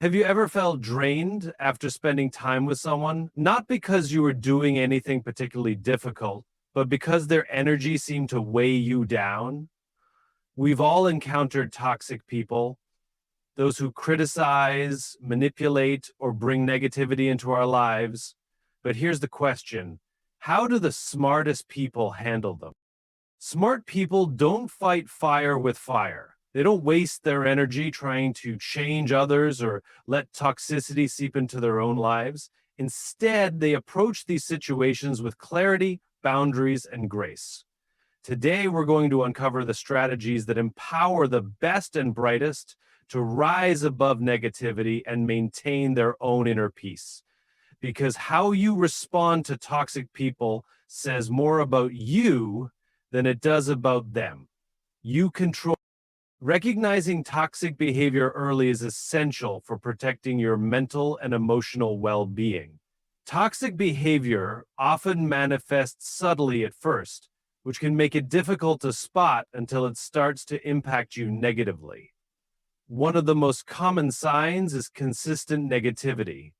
Have you ever felt drained after spending time with someone? Not because you were doing anything particularly difficult, but because their energy seemed to weigh you down? We've all encountered toxic people, those who criticize, manipulate, or bring negativity into our lives. But here's the question: how do the smartest people handle them? Smart people don't fight fire with fire. They don't waste their energy trying to change others or let toxicity seep into their own lives. Instead, they approach these situations with clarity, boundaries, and grace. Today, we're going to uncover the strategies that empower the best and brightest to rise above negativity and maintain their own inner peace. Because how you respond to toxic people says more about you than it does about them. You control. Recognizing toxic behavior early is essential for protecting your mental and emotional well-being. Toxic behavior often manifests subtly at first, which can make it difficult to spot until it starts to impact you negatively. One of the most common signs is consistent negativity.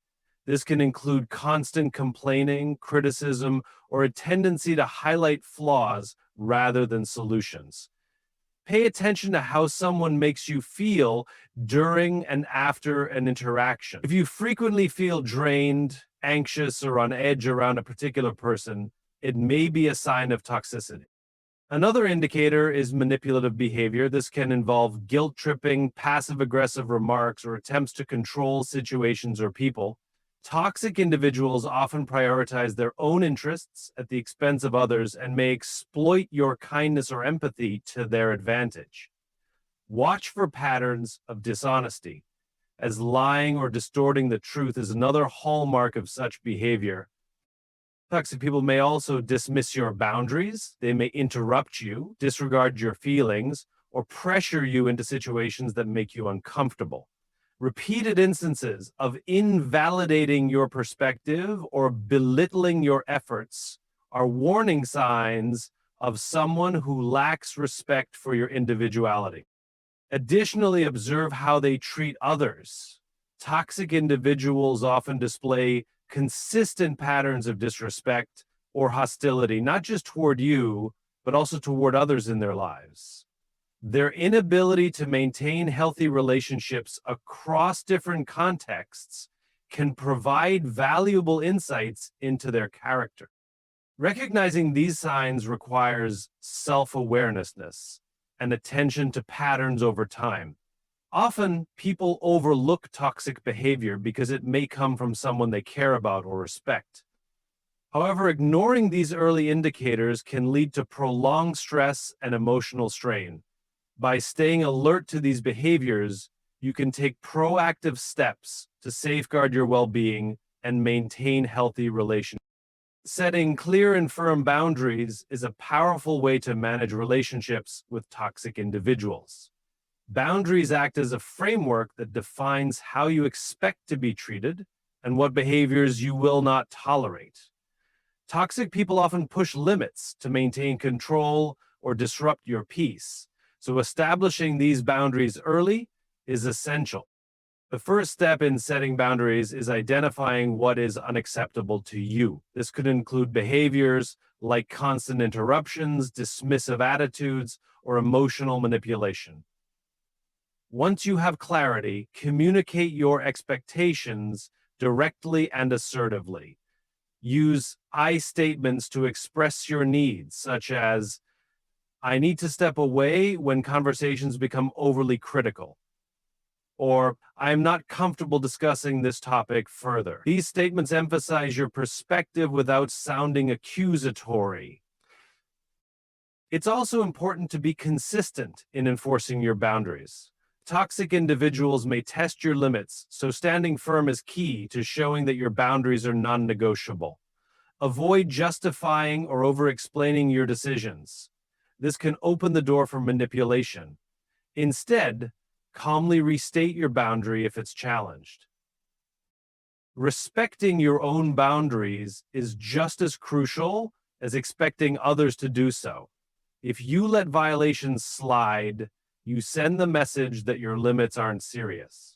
This can include constant complaining, criticism, or a tendency to highlight flaws rather than solutions. Pay attention to how someone makes you feel during and after an interaction. If you frequently feel drained, anxious, or on edge around a particular person, it may be a sign of toxicity. Another indicator is manipulative behavior. This can involve guilt-tripping, passive-aggressive remarks, or attempts to control situations or people. Toxic individuals often prioritize their own interests at the expense of others and may exploit your kindness or empathy to their advantage. Watch for patterns of dishonesty, as lying or distorting the truth is another hallmark of such behavior. Toxic people may also dismiss your boundaries. They may interrupt you, disregard your feelings, or pressure you into situations that make you uncomfortable. Repeated instances of invalidating your perspective or belittling your efforts are warning signs of someone who lacks respect for your individuality. Additionally, observe how they treat others. Toxic individuals often display consistent patterns of disrespect or hostility, not just toward you, but also toward others in their lives. Their inability to maintain healthy relationships across different contexts can provide valuable insights into their character. Recognizing these signs requires self-awareness and attention to patterns over time. Often, people overlook toxic behavior because it may come from someone they care about or respect. However, ignoring these early indicators can lead to prolonged stress and emotional strain. By staying alert to these behaviors, you can take proactive steps to safeguard your well-being and maintain healthy relationships. Setting clear and firm boundaries is a powerful way to manage relationships with toxic individuals. Boundaries act as a framework that defines how you expect to be treated and what behaviors you will not tolerate. Toxic people often push limits to maintain control or disrupt your peace. So establishing these boundaries early is essential. The first step in setting boundaries is identifying what is unacceptable to you. This could include behaviors like constant interruptions, dismissive attitudes, or emotional manipulation. Once you have clarity, communicate your expectations directly and assertively. Use I statements to express your needs, such as, I need to step away when conversations become overly critical. Or, I am not comfortable discussing this topic further. These statements emphasize your perspective without sounding accusatory. It's also important to be consistent in enforcing your boundaries. Toxic individuals may test your limits, so standing firm is key to showing that your boundaries are non-negotiable. Avoid justifying or over-explaining your decisions. This can open the door for manipulation. Instead, calmly restate your boundary if it's challenged. Respecting your own boundaries is just as crucial as expecting others to do so. If you let violations slide, you send the message that your limits aren't serious.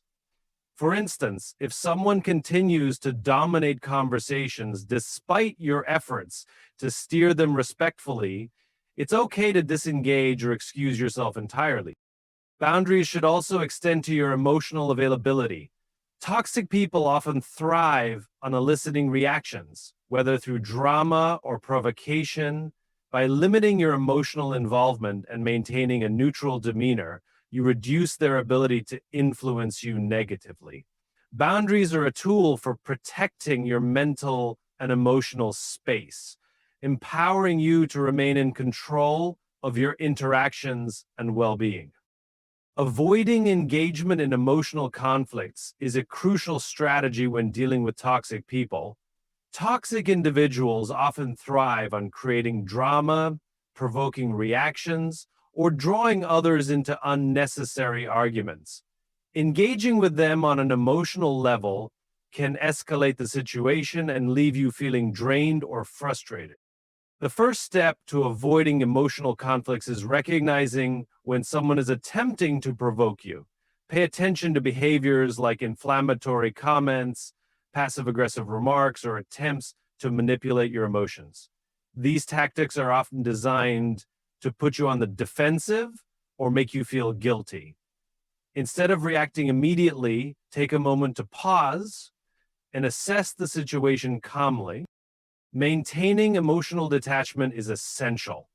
For instance, if someone continues to dominate conversations despite your efforts to steer them respectfully, it's okay to disengage or excuse yourself entirely. Boundaries should also extend to your emotional availability. Toxic people often thrive on eliciting reactions, whether through drama or provocation. By limiting your emotional involvement and maintaining a neutral demeanor, you reduce their ability to influence you negatively. Boundaries are a tool for protecting your mental and emotional space, empowering you to remain in control of your interactions and well-being. Avoiding engagement in emotional conflicts is a crucial strategy when dealing with toxic people. Toxic individuals often thrive on creating drama, provoking reactions, or drawing others into unnecessary arguments. Engaging with them on an emotional level can escalate the situation and leave you feeling drained or frustrated. The first step to avoiding emotional conflicts is recognizing when someone is attempting to provoke you. Pay attention to behaviors like inflammatory comments, passive-aggressive remarks, or attempts to manipulate your emotions. These tactics are often designed to put you on the defensive or make you feel guilty. Instead of reacting immediately, take a moment to pause and assess the situation calmly. Maintaining emotional detachment is essential.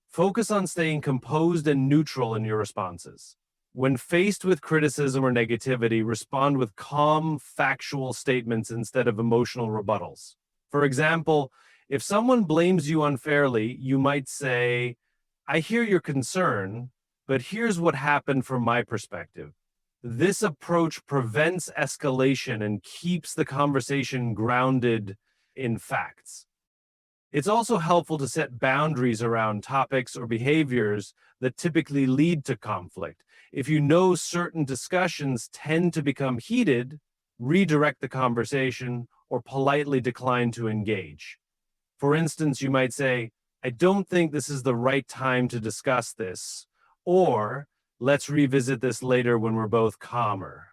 Focus on staying composed and neutral in your responses. When faced with criticism or negativity, respond with calm, factual statements instead of emotional rebuttals. For example, if someone blames you unfairly, you might say, "I hear your concern, but here's what happened from my perspective." This approach prevents escalation and keeps the conversation grounded in facts. It's also helpful to set boundaries around topics or behaviors that typically lead to conflict. If you know certain discussions tend to become heated, redirect the conversation or politely decline to engage. For instance, you might say, "I don't think this is the right time to discuss this," or "let's revisit this later when we're both calmer."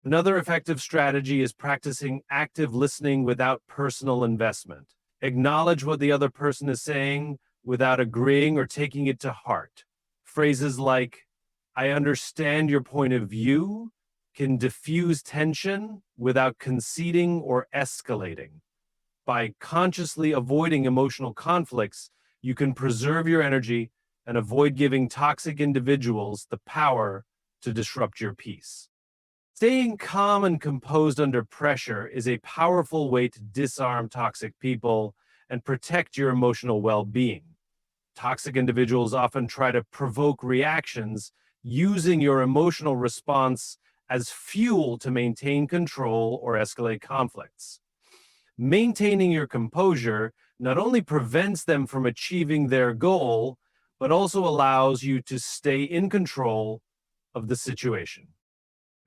Another effective strategy is practicing active listening without personal investment. Acknowledge what the other person is saying without agreeing or taking it to heart. Phrases like, "I understand your point of view," can diffuse tension without conceding or escalating. By consciously avoiding emotional conflicts, you can preserve your energy and avoid giving toxic individuals the power to disrupt your peace. Staying calm and composed under pressure is a powerful way to disarm toxic people and protect your emotional well-being. Toxic individuals often try to provoke reactions, using your emotional response as fuel to maintain control or escalate conflicts. Maintaining your composure not only prevents them from achieving their goal, but also allows you to stay in control of the situation.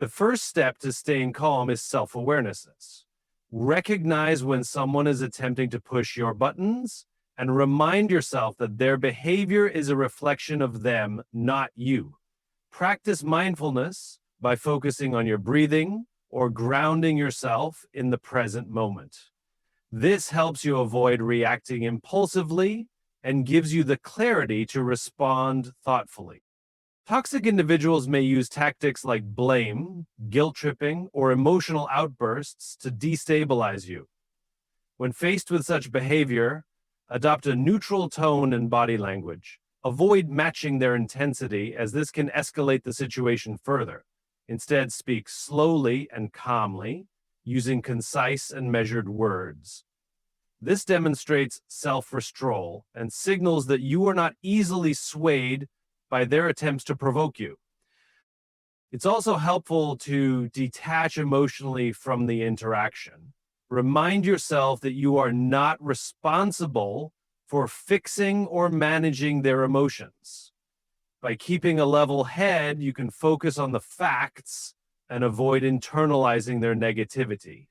The first step to staying calm is self-awareness. Recognize when someone is attempting to push your buttons and remind yourself that their behavior is a reflection of them, not you. Practice mindfulness by focusing on your breathing or grounding yourself in the present moment. This helps you avoid reacting impulsively and gives you the clarity to respond thoughtfully. Toxic individuals may use tactics like blame, guilt tripping, or emotional outbursts to destabilize you. When faced with such behavior, adopt a neutral tone and body language. Avoid matching their intensity, as this can escalate the situation further. Instead, speak slowly and calmly, using concise and measured words. This demonstrates self-restraint and signals that you are not easily swayed by their attempts to provoke you. It's also helpful to detach emotionally from the interaction. Remind yourself that you are not responsible for fixing or managing their emotions. By keeping a level head, you can focus on the facts and avoid internalizing their negativity.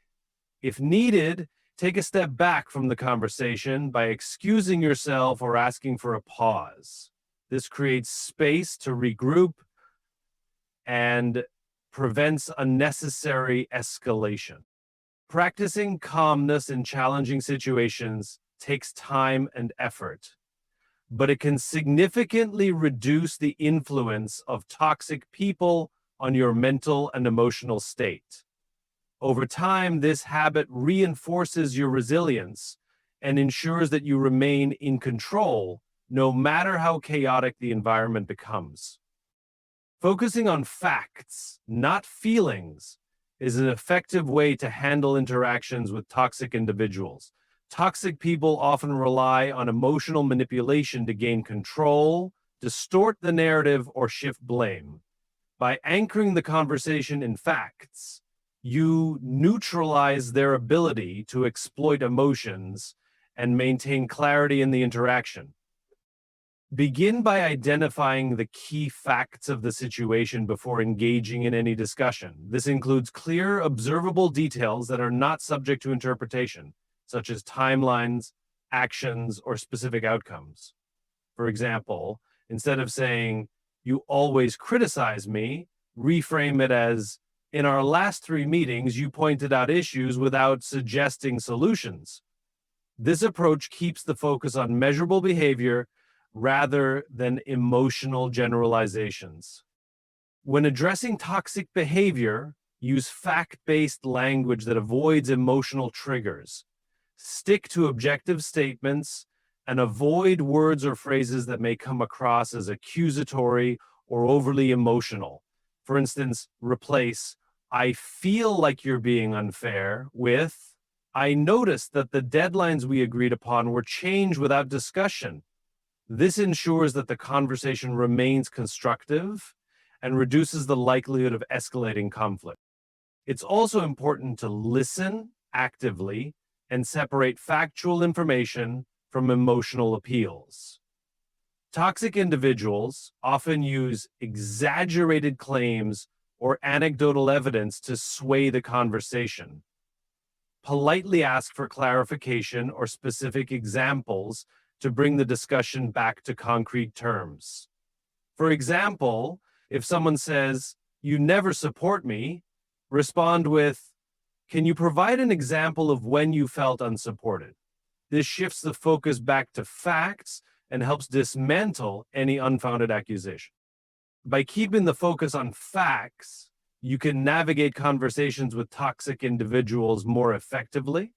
If needed, take a step back from the conversation by excusing yourself or asking for a pause. This creates space to regroup and prevents unnecessary escalation. Practicing calmness in challenging situations takes time and effort, but it can significantly reduce the influence of toxic people on your mental and emotional state. Over time, this habit reinforces your resilience and ensures that you remain in control no matter how chaotic the environment becomes. Focusing on facts, not feelings, is an effective way to handle interactions with toxic individuals. Toxic people often rely on emotional manipulation to gain control, distort the narrative, or shift blame. By anchoring the conversation in facts, you neutralize their ability to exploit emotions and maintain clarity in the interaction. Begin by identifying the key facts of the situation before engaging in any discussion. This includes clear, observable details that are not subject to interpretation, such as timelines, actions, or specific outcomes. For example, instead of saying, "You always criticize me," reframe it as, "In our last 3 meetings, you pointed out issues without suggesting solutions." This approach keeps the focus on measurable behavior rather than emotional generalizations. When addressing toxic behavior, use fact-based language that avoids emotional triggers. Stick to objective statements and avoid words or phrases that may come across as accusatory or overly emotional. For instance, replace "I feel like you're being unfair" with "I noticed that the deadlines we agreed upon were changed without discussion." This ensures that the conversation remains constructive and reduces the likelihood of escalating conflict. It's also important to listen actively and separate factual information from emotional appeals. Toxic individuals often use exaggerated claims or anecdotal evidence to sway the conversation. Politely ask for clarification or specific examples to bring the discussion back to concrete terms. For example, if someone says, "You never support me," respond with, "Can you provide an example of when you felt unsupported?" This shifts the focus back to facts and helps dismantle any unfounded accusation. By keeping the focus on facts, you can navigate conversations with toxic individuals more effectively.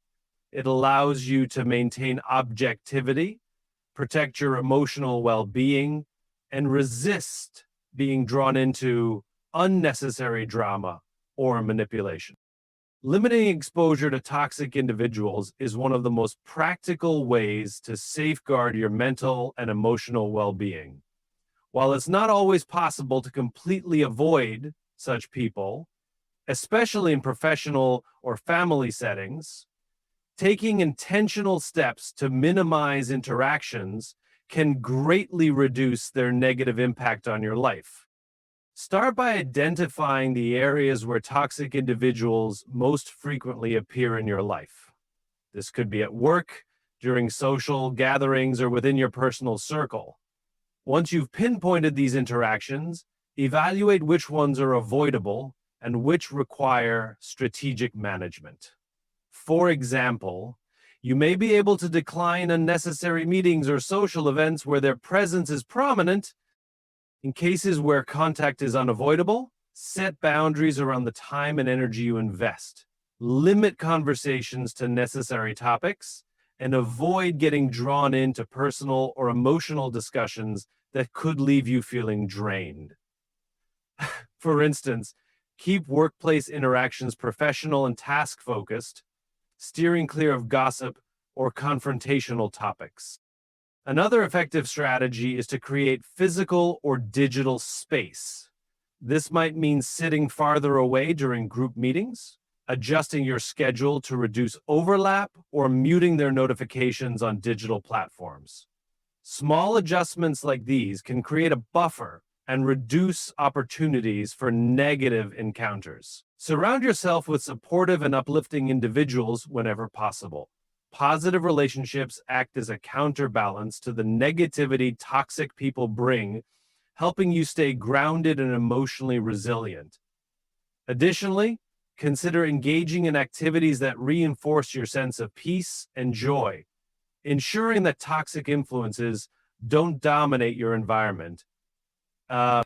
It allows you to maintain objectivity, protect your emotional well-being, and resist being drawn into unnecessary drama or manipulation. Limiting exposure to toxic individuals is one of the most practical ways to safeguard your mental and emotional well-being. While it's not always possible to completely avoid such people, especially in professional or family settings, taking intentional steps to minimize interactions can greatly reduce their negative impact on your life. Start by identifying the areas where toxic individuals most frequently appear in your life. This could be at work, during social gatherings, or within your personal circle. Once you've pinpointed these interactions, evaluate which ones are avoidable and which require strategic management. For example, you may be able to decline unnecessary meetings or social events where their presence is prominent. In cases where contact is unavoidable, set boundaries around the time and energy you invest. Limit conversations to necessary topics and avoid getting drawn into personal or emotional discussions that could leave you feeling drained. For instance, keep workplace interactions professional and task-focused, steering clear of gossip or confrontational topics. Another effective strategy is to create physical or digital space. This might mean sitting farther away during group meetings, adjusting your schedule to reduce overlap, or muting their notifications on digital platforms. Small adjustments like these can create a buffer and reduce opportunities for negative encounters. Surround yourself with supportive and uplifting individuals whenever possible. Positive relationships act as a counterbalance to the negativity toxic people bring, helping you stay grounded and emotionally resilient. Additionally, consider engaging in activities that reinforce your sense of peace and joy, ensuring that toxic influences don't dominate your environment. Uh,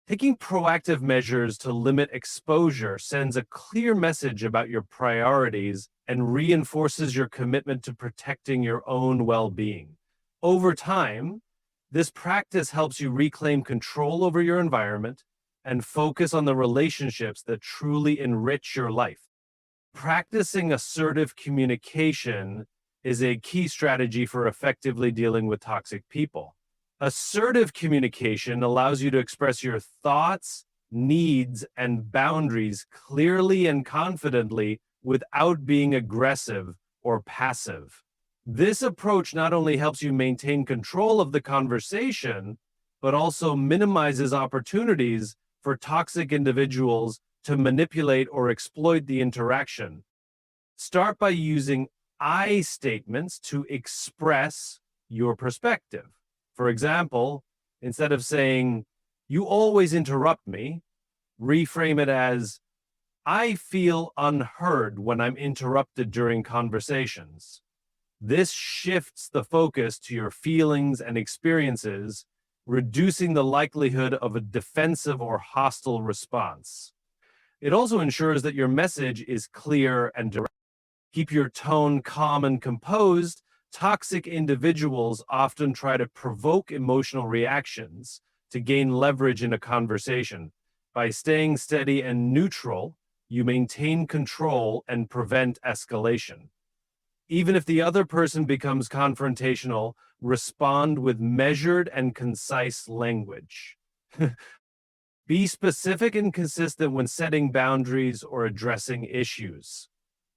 Taking proactive measures to limit exposure sends a clear message about your priorities and reinforces your commitment to protecting your own well-being. Over time, this practice helps you reclaim control over your environment and focus on the relationships that truly enrich your life. Practicing assertive communication is a key strategy for effectively dealing with toxic people. Assertive communication allows you to express your thoughts, needs, and boundaries clearly and confidently without being aggressive or passive. This approach not only helps you maintain control of the conversation, but also minimizes opportunities for toxic individuals to manipulate or exploit the interaction. Start by using I statements to express your perspective. For example, instead of saying, "You always interrupt me," reframe it as, "I feel unheard when I'm interrupted during conversations." This shifts the focus to your feelings and experiences, reducing the likelihood of a defensive or hostile response. It also ensures that your message is clear and direct. Keep your tone calm and composed. Toxic individuals often try to provoke emotional reactions to gain leverage in a conversation. By staying steady and neutral, you maintain control and prevent escalation. Even if the other person becomes confrontational, respond with measured and concise language. Be specific and consistent when setting boundaries or addressing issues.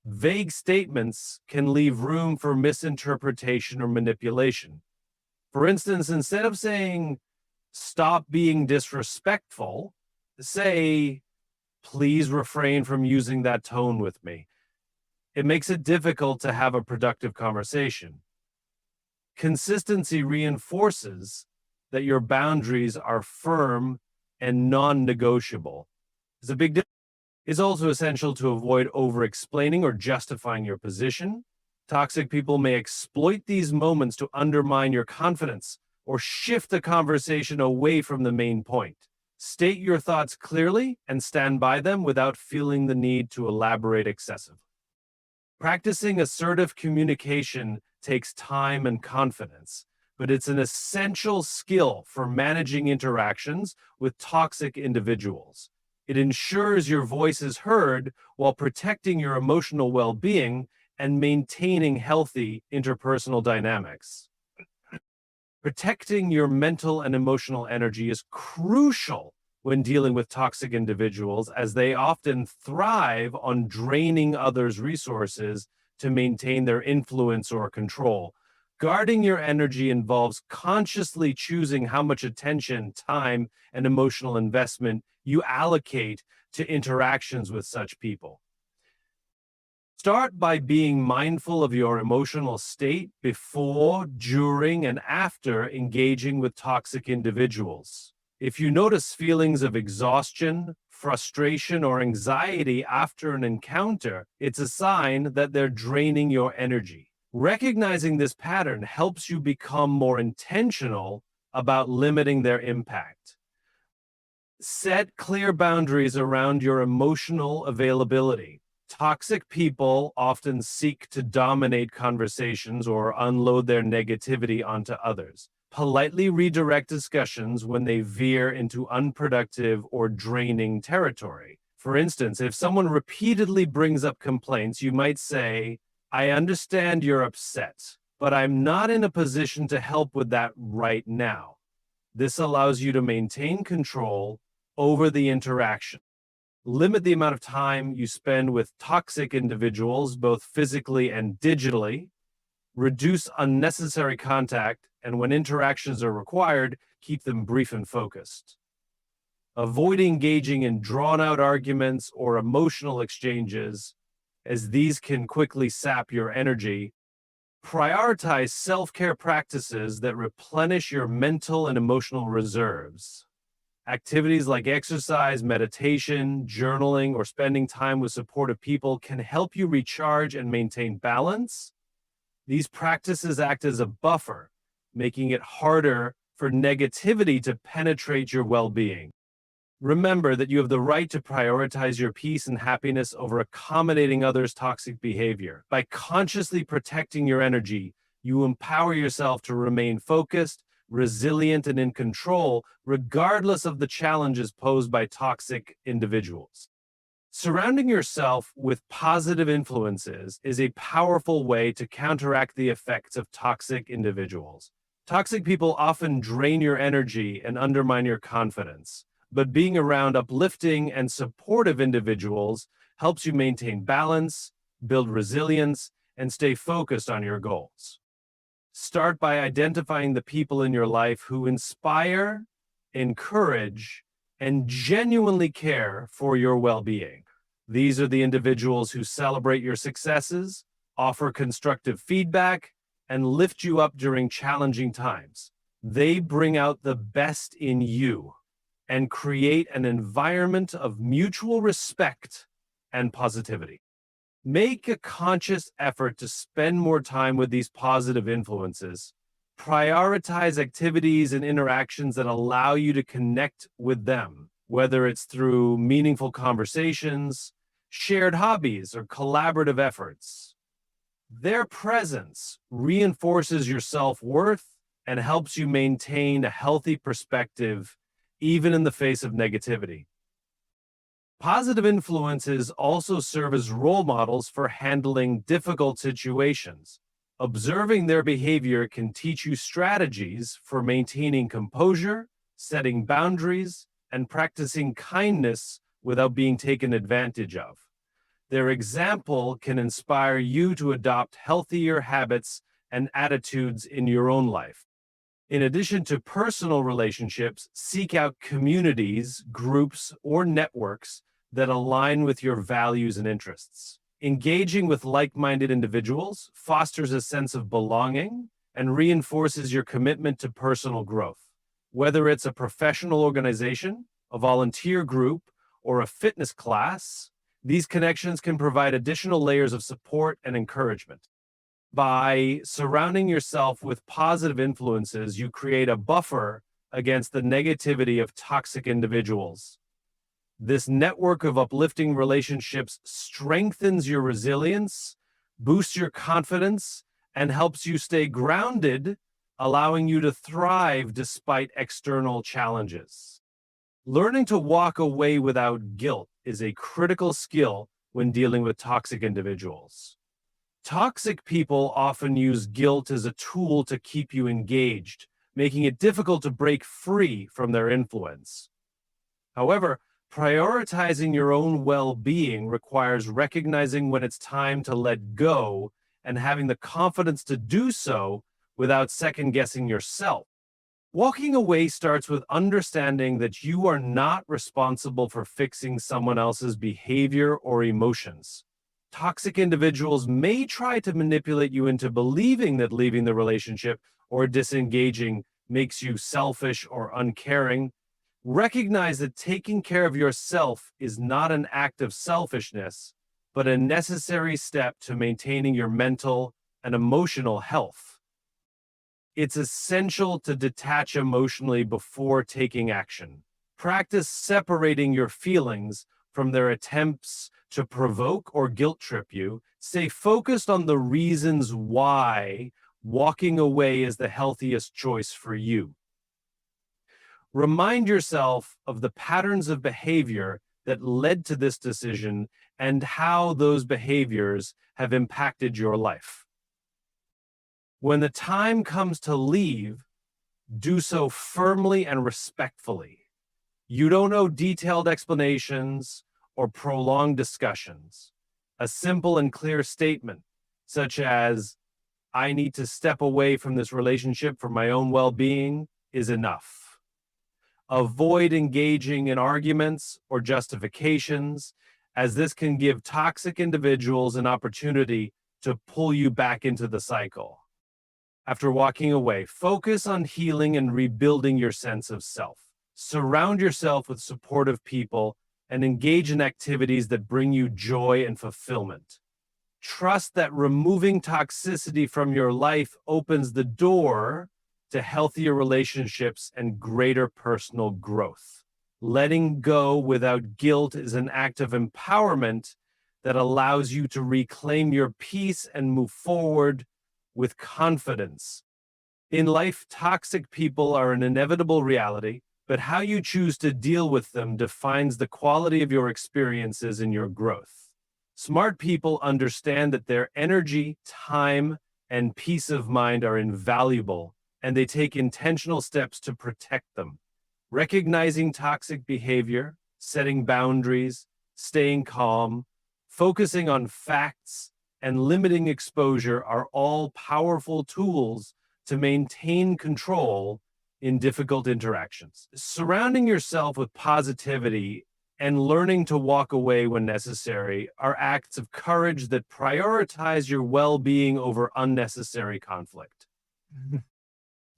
Vague statements can leave room for misinterpretation or manipulation. For instance, instead of saying, "Stop being disrespectful," say, "Please refrain from using that tone with me." It makes it difficult to have a productive conversation. Consistency reinforces that your boundaries are firm and non-negotiable. It's a big difference. It's also essential to avoid over-explaining or justifying your position. Toxic people may exploit these moments to undermine your confidence or shift the conversation away from the main point. State your thoughts clearly and stand by them without feeling the need to elaborate excessively. Practicing assertive communication takes time and confidence, but it's an essential skill for managing interactions with toxic individuals. It ensures your voice is heard while protecting your emotional well-being and maintaining healthy interpersonal dynamics. Protecting your mental and emotional energy is crucial when dealing with toxic individuals, as they often thrive on draining others' resources to maintain their influence or control. Guarding your energy involves consciously choosing how much attention, time, and emotional investment you allocate to interactions with such people. Start by being mindful of your emotional state before, during, and after engaging with toxic individuals. If you notice feelings of exhaustion, frustration, or anxiety after an encounter, it's a sign that they're draining your energy. Recognizing this pattern helps you become more intentional about limiting their impact. Set clear boundaries around your emotional availability. Toxic people often seek to dominate conversations or unload their negativity onto others. Politely redirect discussions when they veer into unproductive or draining territory. For instance, if someone repeatedly brings up complaints, you might say, "I understand you're upset, but I'm not in a position to help with that right now." This allows you to maintain control over the interaction. Limit the amount of time you spend with toxic individuals, both physically and digitally. Reduce unnecessary contact, and when interactions are required, keep them brief and focused. Avoid engaging in drawn-out arguments or emotional exchanges, as these can quickly sap your energy. Prioritize self-care practices that replenish your mental and emotional reserves. Activities like exercise, meditation, journaling, or spending time with supportive people can help you recharge and maintain balance. These practices act as a buffer, making it harder for negativity to penetrate your well-being. Remember that you have the right to prioritize your peace and happiness over accommodating others' toxic behavior. By consciously protecting your energy, you empower yourself to remain focused, resilient, and in control, regardless of the challenges posed by toxic individuals. Surrounding yourself with positive influences is a powerful way to counteract the effects of toxic individuals. Toxic people often drain your energy and undermine your confidence, but being around uplifting and supportive individuals helps you maintain balance, build resilience, and stay focused on your goals. Start by identifying the people in your life who inspire, encourage, and genuinely care for your well-being. These are the individuals who celebrate your successes, offer constructive feedback, and lift you up during challenging times. They bring out the best in you and create an environment of mutual respect and positivity. Make a conscious effort to spend more time with these positive influences. Prioritize activities and interactions that allow you to connect with them, whether it's through meaningful conversations, shared hobbies, or collaborative efforts. Their presence reinforces your self-worth and helps you maintain a healthy perspective even in the face of negativity. Positive influences also serve as role models for handling difficult situations. Observing their behavior can teach you strategies for maintaining composure, setting boundaries, and practicing kindness without being taken advantage of. Their example can inspire you to adopt healthier habits and attitudes in your own life. In addition to personal relationships, seek out communities, groups, or networks that align with your values and interests. Engaging with like-minded individuals fosters a sense of belonging and reinforces your commitment to personal growth. Whether it's a professional organization, a volunteer group, or a fitness class, these connections can provide additional layers of support and encouragement. By surrounding yourself with positive influences, you create a buffer against the negativity of toxic individuals. This network of uplifting relationships strengthens your resilience, boosts your confidence, and helps you stay grounded, allowing you to thrive despite external challenges. Learning to walk away without guilt is a critical skill when dealing with toxic individuals. Toxic people often use guilt as a tool to keep you engaged, making it difficult to break free from their influence. However, prioritizing your own well-being requires recognizing when it's time to let go and having the confidence to do so without second-guessing yourself. Walking away starts with understanding that you are not responsible for fixing someone else's behavior or emotions. Toxic individuals may try to manipulate you into believing that leaving the relationship or disengaging makes you selfish or uncaring. Recognize that taking care of yourself is not an act of selfishness, but a necessary step to maintaining your mental and emotional health. It's essential to detach emotionally before taking action. Practice separating your feelings from their attempts to provoke or guilt trip you. Stay focused on the reasons why walking away is the healthiest choice for you. Remind yourself of the patterns of behavior that led to this decision and how those behaviors have impacted your life. When the time comes to leave, do so firmly and respectfully. You don't owe detailed explanations or prolonged discussions. A simple and clear statement, such as, "I need to step away from this relationship for my own well-being," is enough. Avoid engaging in arguments or justifications, as this can give toxic individuals an opportunity to pull you back into the cycle. After walking away, focus on healing and rebuilding your sense of self. Surround yourself with supportive people and engage in activities that bring you joy and fulfillment. Trust that removing toxicity from your life opens the door to healthier relationships and greater personal growth. Letting go without guilt is an act of empowerment that allows you to reclaim your peace and move forward with confidence. In life, toxic people are an inevitable reality, but how you choose to deal with them defines the quality of your experiences and your growth. Smart people understand that their energy, time, and peace of mind are invaluable, and they take intentional steps to protect them. Recognizing toxic behavior, setting boundaries, staying calm, focusing on facts, and limiting exposure are all powerful tools to maintain control in difficult interactions. Surrounding yourself with positivity and learning to walk away when necessary are acts of courage that prioritize your well-being over unnecessary conflict.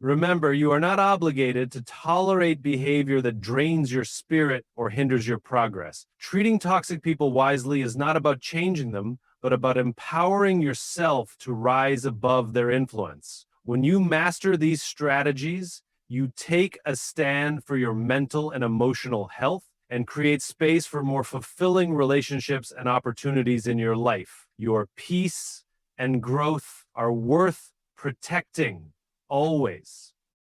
Remember, you are not obligated to tolerate behavior that drains your spirit or hinders your progress. Treating toxic people wisely is not about changing them, but about empowering yourself to rise above their influence. When you master these strategies, you take a stand for your mental and emotional health and create space for more fulfilling relationships and opportunities in your life. Your peace and growth are worth protecting always.